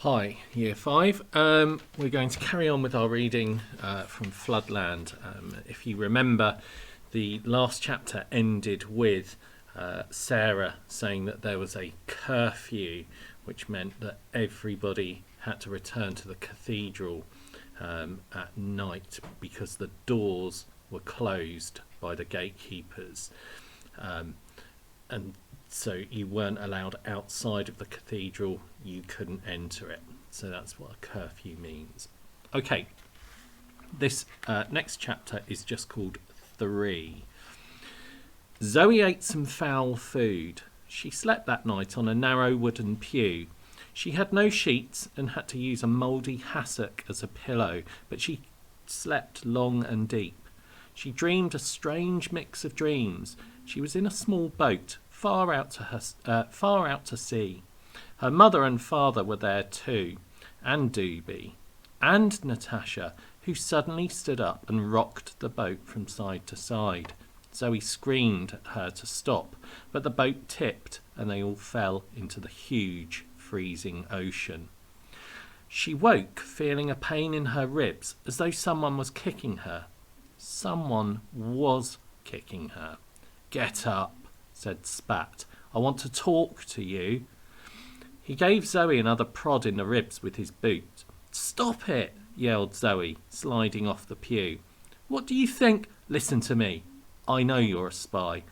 Hi, Year 5. We're going to carry on with our reading from Floodland. If you remember, the last chapter ended with Sarah saying that there was a curfew, which meant that everybody had to return to the cathedral at night because the doors were closed by the gatekeepers. And so you weren't allowed outside of the cathedral, you couldn't enter it. So that's what a curfew means. Okay, this next chapter is just called 3. Zoe ate some foul food. She slept that night on a narrow wooden pew. She had no sheets and had to use a mouldy hassock as a pillow, but she slept long and deep. She dreamed a strange mix of dreams. She was in a small boat, far out to sea. Her mother and father were there too, and Doobie, and Natasha, who suddenly stood up and rocked the boat from side to side. Zoe screamed at her to stop, but the boat tipped and they all fell into the huge, freezing ocean. She woke, feeling a pain in her ribs, as though someone was kicking her. Someone was kicking her. "Get up," said Spat. "I want to talk to you." He gave Zoe another prod in the ribs with his boot. "Stop it," yelled Zoe, sliding off the pew. "What do you think?" "Listen to me. I know you're a spy.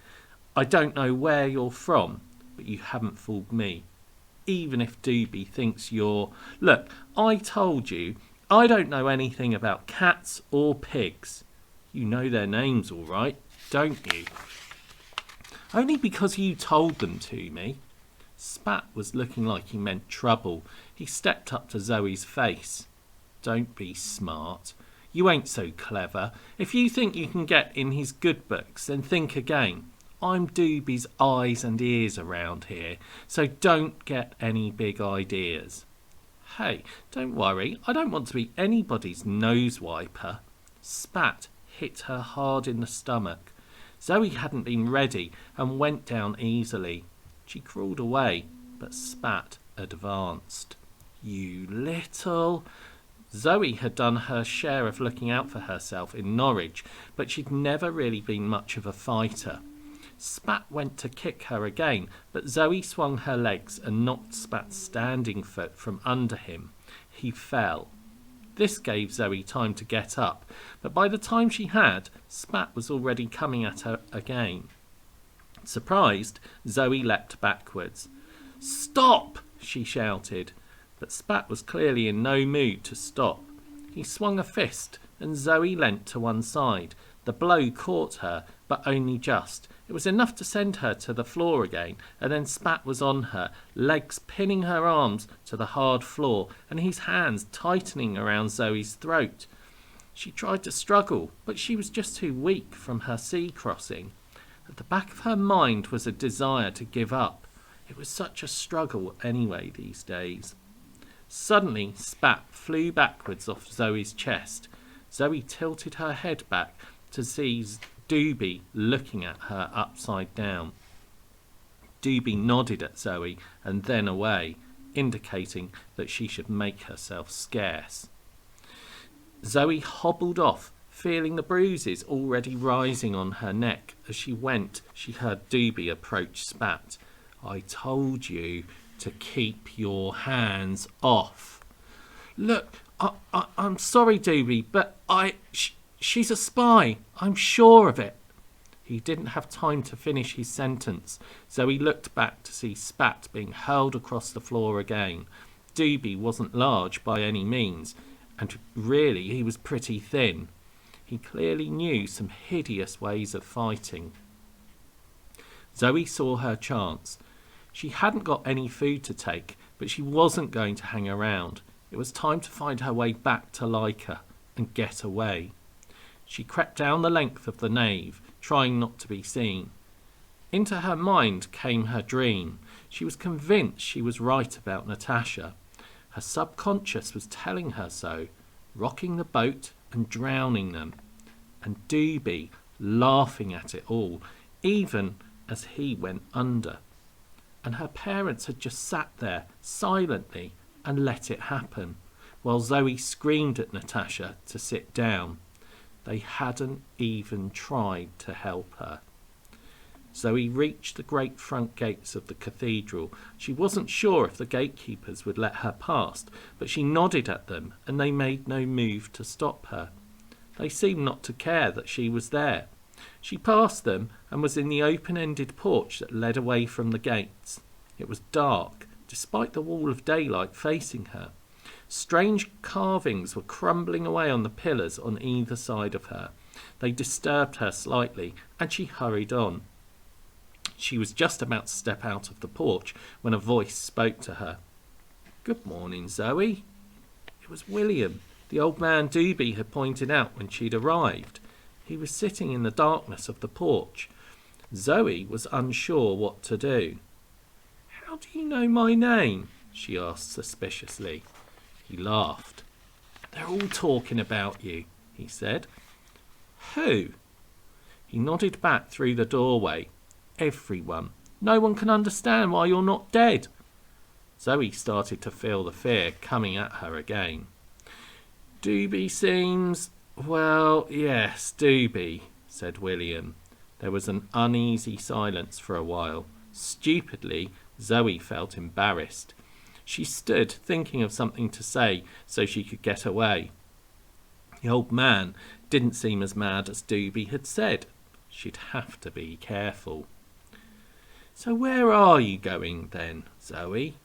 I don't know where you're from, but you haven't fooled me. Even if Doobie thinks you're... Look, I told you, I don't know anything about cats or pigs. You know their names all right, don't you?" "Only because you told them to me." Spat was looking like he meant trouble. He stepped up to Zoe's face. "Don't be smart. You ain't so clever. If you think you can get in his good books, then think again. I'm Doobie's eyes and ears around here, so don't get any big ideas." "Hey, don't worry. I don't want to be anybody's nose wiper." Spat hit her hard in the stomach. Zoe hadn't been ready and went down easily. She crawled away, but Spat advanced. "You little..." Zoe had done her share of looking out for herself in Norwich, but she'd never really been much of a fighter. Spat went to kick her again, but Zoe swung her legs and knocked Spat's standing foot from under him. He fell. This gave Zoe time to get up, but by the time she had, Spat was already coming at her again. Surprised, Zoe leapt backwards. "Stop!" she shouted, but Spat was clearly in no mood to stop. He swung a fist, and Zoe leant to one side. The blow caught her, but only just. It was enough to send her to the floor again, and then Spat was on her, legs pinning her arms to the hard floor, and his hands tightening around Zoe's throat. She tried to struggle, but she was just too weak from her sea crossing. At the back of her mind was a desire to give up. It was such a struggle anyway these days. Suddenly, Spat flew backwards off Zoe's chest. Zoe tilted her head back to see Doobie looking at her upside down. Doobie nodded at Zoe and then away, indicating that she should make herself scarce. Zoe hobbled off, feeling the bruises already rising on her neck. As she went, she heard Doobie approach Spat. "I told you to keep your hands off." "Look, I'm sorry, Doobie, but she's a spy. I'm sure of it." He didn't have time to finish his sentence. Zoe looked back to see Spat being hurled across the floor again. Doobie wasn't large by any means, and really he was pretty thin. He clearly knew some hideous ways of fighting. Zoe saw her chance. She hadn't got any food to take, but she wasn't going to hang around. It was time to find her way back to Leica and get away. She crept down the length of the nave, trying not to be seen. Into her mind came her dream. She was convinced she was right about Natasha. Her subconscious was telling her so, rocking the boat and drowning them. And Doobie laughing at it all, even as he went under. And her parents had just sat there, silently, and let it happen, while Zoe screamed at Natasha to sit down. They hadn't even tried to help her. Zoe reached the great front gates of the cathedral. She wasn't sure if the gatekeepers would let her past, but she nodded at them and they made no move to stop her. They seemed not to care that she was there. She passed them and was in the open-ended porch that led away from the gates. It was dark, despite the wall of daylight facing her. Strange carvings were crumbling away on the pillars on either side of her. They disturbed her slightly, and she hurried on. She was just about to step out of the porch when a voice spoke to her. "Good morning, Zoe." It was William, the old man Doobie had pointed out when she'd arrived. He was sitting in the darkness of the porch. Zoe was unsure what to do. "How do you know my name?" she asked suspiciously. He laughed. "They're all talking about you," he said. "Who?" He nodded back through the doorway. "Everyone. No one can understand why you're not dead." Zoe started to feel the fear coming at her again. "Doobie seems... well, yes, Doobie," said William. There was an uneasy silence for a while. Stupidly, Zoe felt embarrassed. She stood thinking of something to say so she could get away. The old man didn't seem as mad as Doobie had said. She'd have to be careful. "So where are you going then, Zoe?"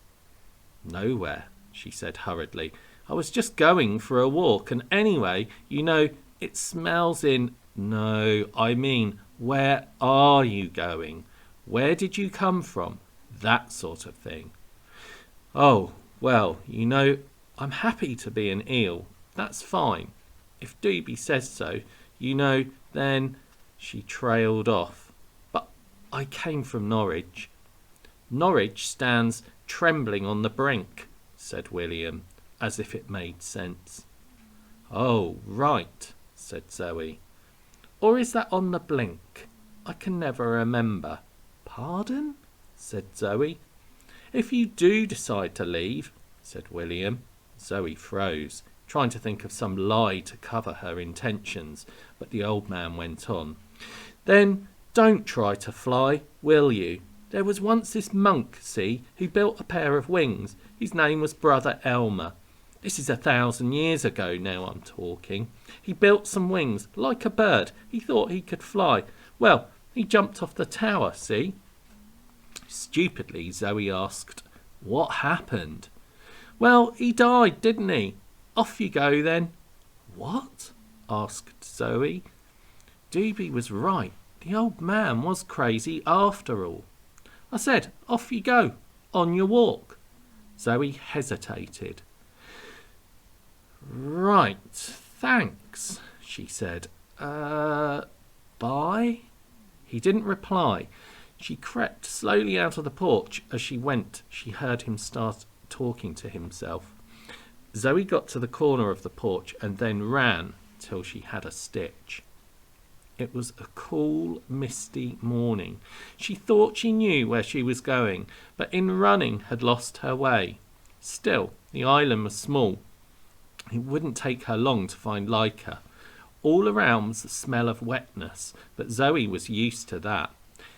"Nowhere," she said hurriedly. "I was just going for a walk, and anyway, you know, it smells in... No, I mean, where are you going? Where did you come from? That sort of thing." "Oh, well, you know, I'm happy to be an eel. That's fine. If Doobie says so, you know, then..." She trailed off. "But I came from Norwich." "Norwich stands trembling on the brink," said William, as if it made sense. "Oh, right," said Zoe. "Or is that on the blink? I can never remember." "Pardon?" said Zoe. "If you do decide to leave," said William. Zoe froze, trying to think of some lie to cover her intentions, but the old man went on. "Then don't try to fly, will you? There was once this monk, see, who built a pair of wings. His name was Brother Elmer. This is 1,000 years ago now I'm talking. He built some wings, like a bird. He thought he could fly. Well, he jumped off the tower, see?" Stupidly, Zoe asked, "What happened?" "Well, he died, didn't he? Off you go then." "What?" asked Zoe. Doobie was right. The old man was crazy after all. "I said, off you go, on your walk." Zoe hesitated. "Right, thanks," she said. Bye?" He didn't reply. She crept slowly out of the porch. As she went, she heard him start talking to himself. Zoe got to the corner of the porch and then ran till she had a stitch. It was a cool, misty morning. She thought she knew where she was going, but in running had lost her way. Still, the island was small. It wouldn't take her long to find Leica. All around was the smell of wetness, but Zoe was used to that.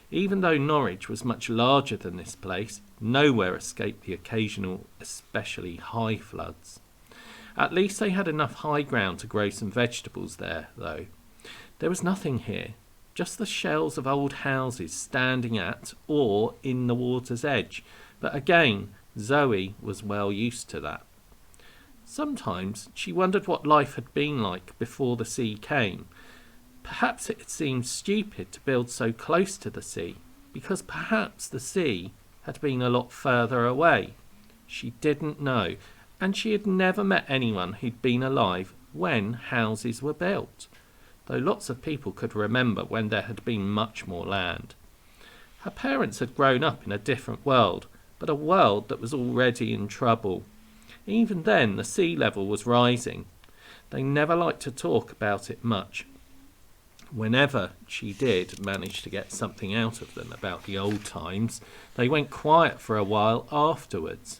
Even though Norwich was much larger than this place, nowhere escaped the occasional, especially high floods. At least they had enough high ground to grow some vegetables there, though. There was nothing here, just the shells of old houses standing at or in the water's edge, but again, Zoe was well used to that. Sometimes she wondered what life had been like before the sea came. Perhaps it had seemed stupid to build so close to the sea, because perhaps the sea had been a lot further away. She didn't know, and she had never met anyone who'd been alive when houses were built, though lots of people could remember when there had been much more land. Her parents had grown up in a different world, but a world that was already in trouble. Even then, the sea level was rising. They never liked to talk about it much. Whenever she did manage to get something out of them about the old times, they went quiet for a while afterwards.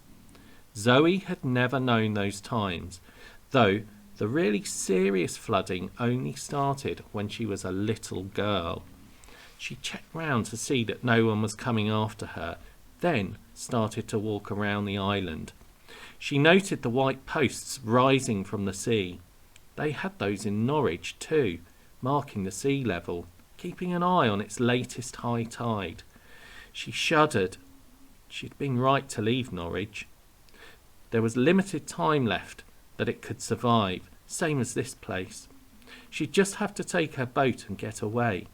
Zoe had never known those times, though the really serious flooding only started when she was a little girl. She checked round to see that no one was coming after her, then started to walk around the island. She noted the white posts rising from the sea. They had those in Norwich too, marking the sea level, keeping an eye on its latest high tide. She shuddered. She'd been right to leave Norwich. There was limited time left that it could survive, same as this place. She'd just have to take her boat and get away.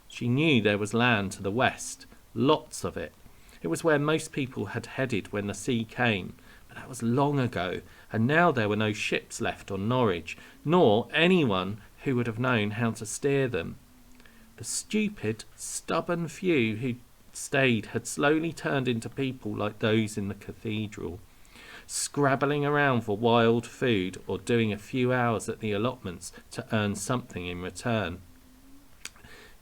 She knew there was land to the west, lots of it. It was where most people had headed when the sea came, but that was long ago, and now there were no ships left on Norwich, nor anyone who would have known how to steer them. The stupid, stubborn few who stayed had slowly turned into people like those in the cathedral, scrabbling around for wild food or doing a few hours at the allotments to earn something in return.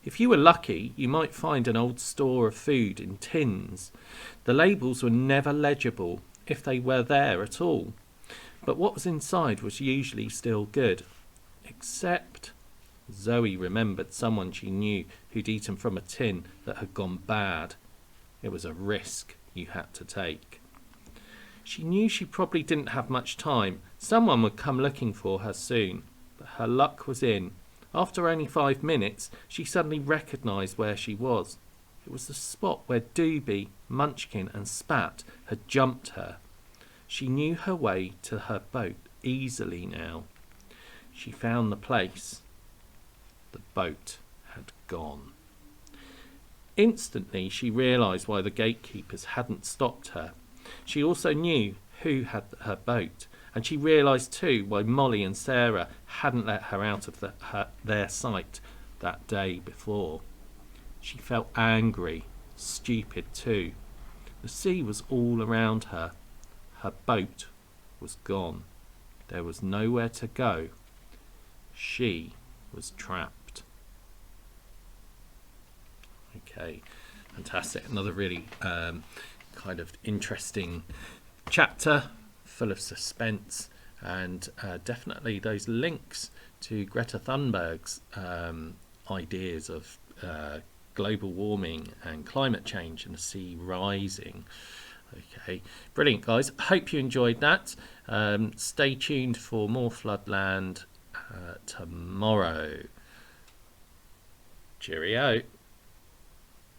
If you were lucky, you might find an old store of food in tins. The labels were never legible, if they were there at all, but what was inside was usually still good. Except Zoe remembered someone she knew who'd eaten from a tin that had gone bad. It was a risk you had to take. She knew she probably didn't have much time. Someone would come looking for her soon, but her luck was in. After only 5 minutes, she suddenly recognised where she was. It was the spot where Doobie, Munchkin and Spat had jumped her. She knew her way to her boat easily now. She found the place. The boat had gone. Instantly she realised why the gatekeepers hadn't stopped her. She also knew who had her boat, and she realised too why Molly and Sarah hadn't let her out of their sight that day before. She felt angry, stupid too. The sea was all around her. Her boat was gone. There was nowhere to go. She was trapped. Okay, fantastic. Another really kind of interesting chapter, full of suspense, and definitely those links to Greta Thunberg's ideas of global warming and climate change and the sea rising. Okay, brilliant guys. Hope you enjoyed that. Stay tuned for more Floodland tomorrow. Cheerio.